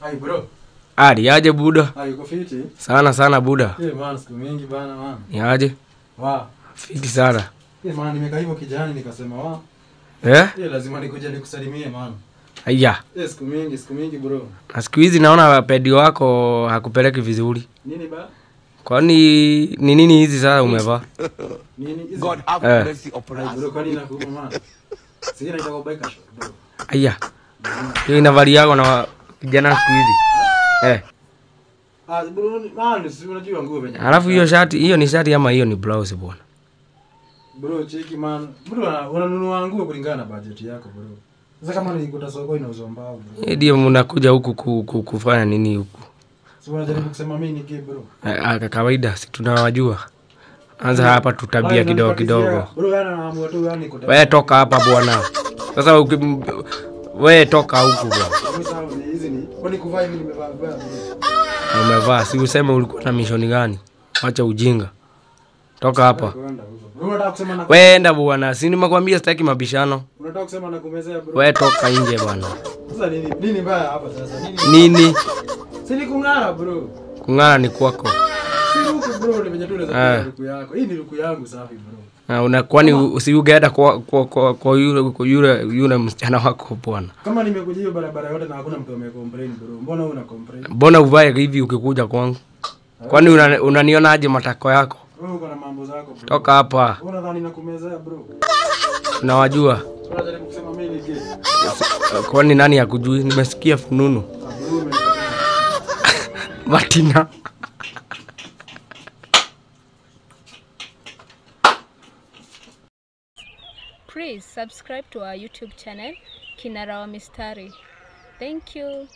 Hai bro. Ali aje buda? Hai uko fiti? Sana buda. Man siku mingi bana man. Ni aje? Fiti sana. Man nimekaa hivyo kijani nikasema lazima nikuje nikusalimie man. Aya. Siku mingi bro. Na siku hizi naona pedi wako hakupeleki vizuri. Nini ba? Kwani ni nini hizi sasa umevaa? Nini hizi? God have mercy upon us. Bro kwani nakuuma man. Sina nitaka bike shop bro. Aya. Hiyo inavali yako na kijana siku hizi. Bro man si unajua nguo venye. Alafu hiyo shati, hiyo ni shati ama hiyo ni blouse bwana? Bro cheki man. Bro unanunua nguo kulingana na budget yako bro. Sasa kama nilikuta soko inauzwa mbao bro. Ndio mnakuja huku kufanya nini huku? Si unajaribu kusema mimi ni gay bro. Kawaida si tunawajua. Anza hapa tutabia kidogo. Bro yana naamua tu yani kuta. Wewe toka hapa bwana. Sasa wewe toka huku bwana. Hizi ni kwani kuvaa hivi nimevaa bwana. Umevaa si useme ulikuwa na mission gani? Acha ujinga. Toka hapa. Unataka kusema na wewe enda bwana. Si nimekwambia sitaki mabishano. Unataka kusema na kumezea bro. Wewe toka nje bwana. Sasa nini mbaya hapa sasa? Nini? Si ni kung'ara bro. Kung'ara ni kwako. Si huko bro ni venye tu unaweza luku yako. Hii ni luku yangu safi bro. Una kwani usiugeenda kwa yule msichana wako bwana. Kama nimekuja hiyo barabara yote na hakuna mtu amecomplain bro. Mbona una complain? Mbona uvae hivi ukikuja kwangu? Kwani unaniona aje matako yako? Wewe uko na mambo zako bro. Toka hapa. Unadhani nakumezea bro? Nawajua. Unajaribu kusema mimi ni gay. Kwani nani hakujui? Nimesikia fununu. Martina. Please subscribe to our YouTube channel, Kinara wa Mistari. Thank you.